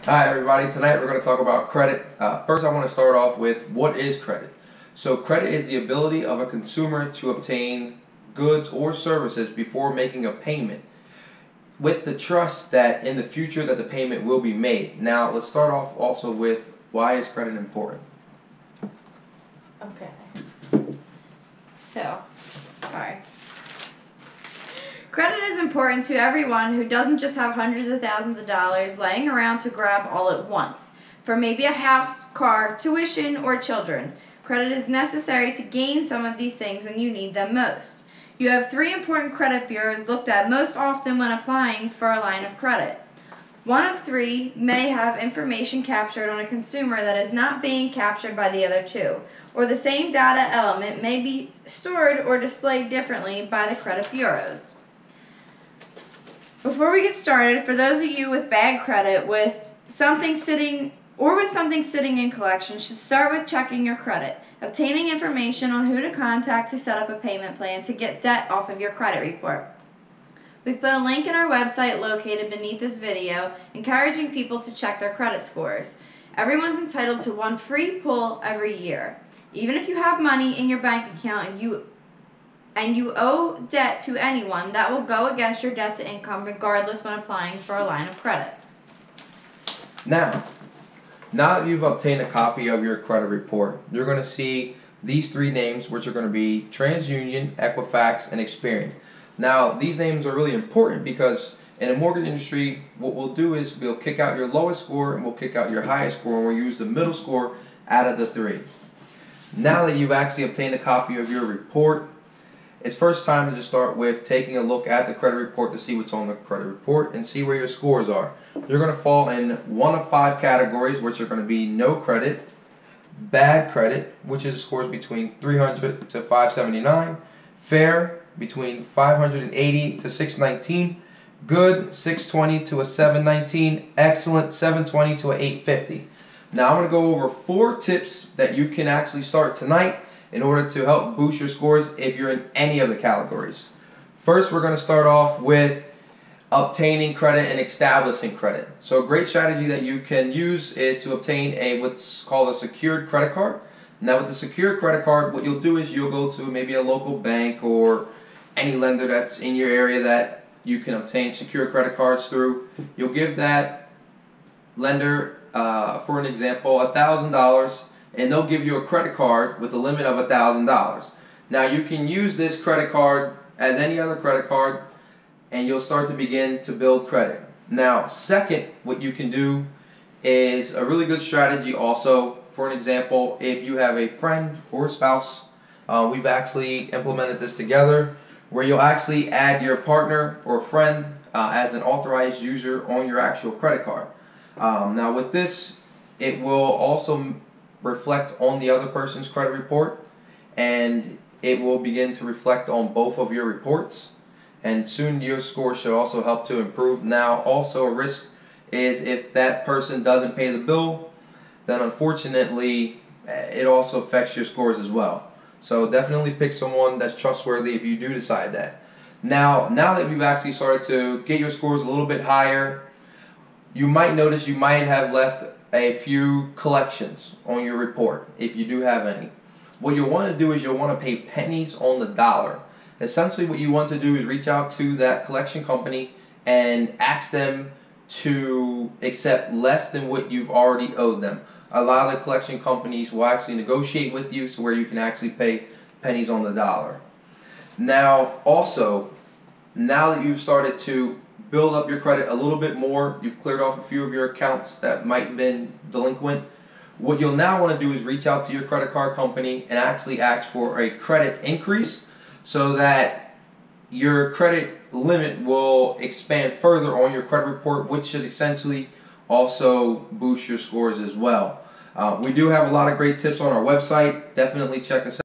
Hi everybody, tonight we're going to talk about credit. First I want to start off with what is credit. So credit is the ability of a consumer to obtain goods or services before making a payment, with the trust that in the future that the payment will be made. Now let's start off also with why is credit important. Okay. Sorry. Credit is important to everyone who doesn't just have hundreds of thousands of dollars laying around to grab all at once, for maybe a house, car, tuition, or children. Credit is necessary to gain some of these things when you need them most. You have 3 important credit bureaus looked at most often when applying for a line of credit. One of 3 may have information captured on a consumer that is not being captured by the other 2, or the same data element may be stored or displayed differently by the credit bureaus. Before we get started, for those of you with bad credit, with something sitting in collection, should start with checking your credit, obtaining information on who to contact to set up a payment plan to get debt off of your credit report. We've put a link in our website located beneath this video, encouraging people to check their credit scores. Everyone's entitled to 1 free pull every year. Even if you have money in your bank account and you owe debt to anyone, that will go against your debt to income regardless when applying for a line of credit. Now that you've obtained a copy of your credit report, you're going to see these 3 names, which are going to be TransUnion, Equifax, and Experian. Now these names are really important because in the mortgage industry, what we'll do is we'll kick out your lowest score and we'll kick out your highest score, and we'll use the middle score out of the 3. Now that you've actually obtained a copy of your report, it's first time to just start with taking a look at the credit report to see what's on the credit report and see where your scores are. You're going to fall in one of 5 categories, which are going to be no credit, bad credit, which is scores between 300 to 579, fair between 580 to 619, good 620 to a 719, excellent 720 to a 850. Now I'm going to go over 4 tips that you can actually start tonight in order to help boost your scores if you're in any of the categories. First, we're going to start off with obtaining credit and establishing credit. So a great strategy that you can use is to obtain what's called a secured credit card. Now with the secured credit card, what you'll do is you'll go to maybe a local bank or any lender that's in your area that you can obtain secure credit cards through. You'll give that lender, for an example, $1,000, and they'll give you a credit card with a limit of $1,000. Now you can use this credit card as any other credit card, and you'll start to begin to build credit. Now second, what you can do is a really good strategy also. For an example, if you have a friend or a spouse, we've actually implemented this together, where you'll actually add your partner or friend as an authorized user on your actual credit card. Now with this, it will also reflect on the other person's credit report, and it will begin to reflect on both of your reports, and soon your score should also help to improve. Now also a risk is if that person doesn't pay the bill, then unfortunately it also affects your scores as well. So definitely pick someone that's trustworthy if you do decide that. Now that you've actually started to get your scores a little bit higher, you might notice you might have left a few collections on your report, if you do have any. What you'll want to do is you'll want to pay pennies on the dollar. Essentially what you want to do is reach out to that collection company and ask them to accept less than what you've already owed them. A lot of the collection companies will actually negotiate with you so where you can actually pay pennies on the dollar. Now also, now that you've started to build up your credit a little bit more, you've cleared off a few of your accounts that might have been delinquent, what you'll now want to do is reach out to your credit card company and actually ask for a credit increase so that your credit limit will expand further on your credit report, which should essentially also boost your scores as well. We do have a lot of great tips on our website. Definitely check us out.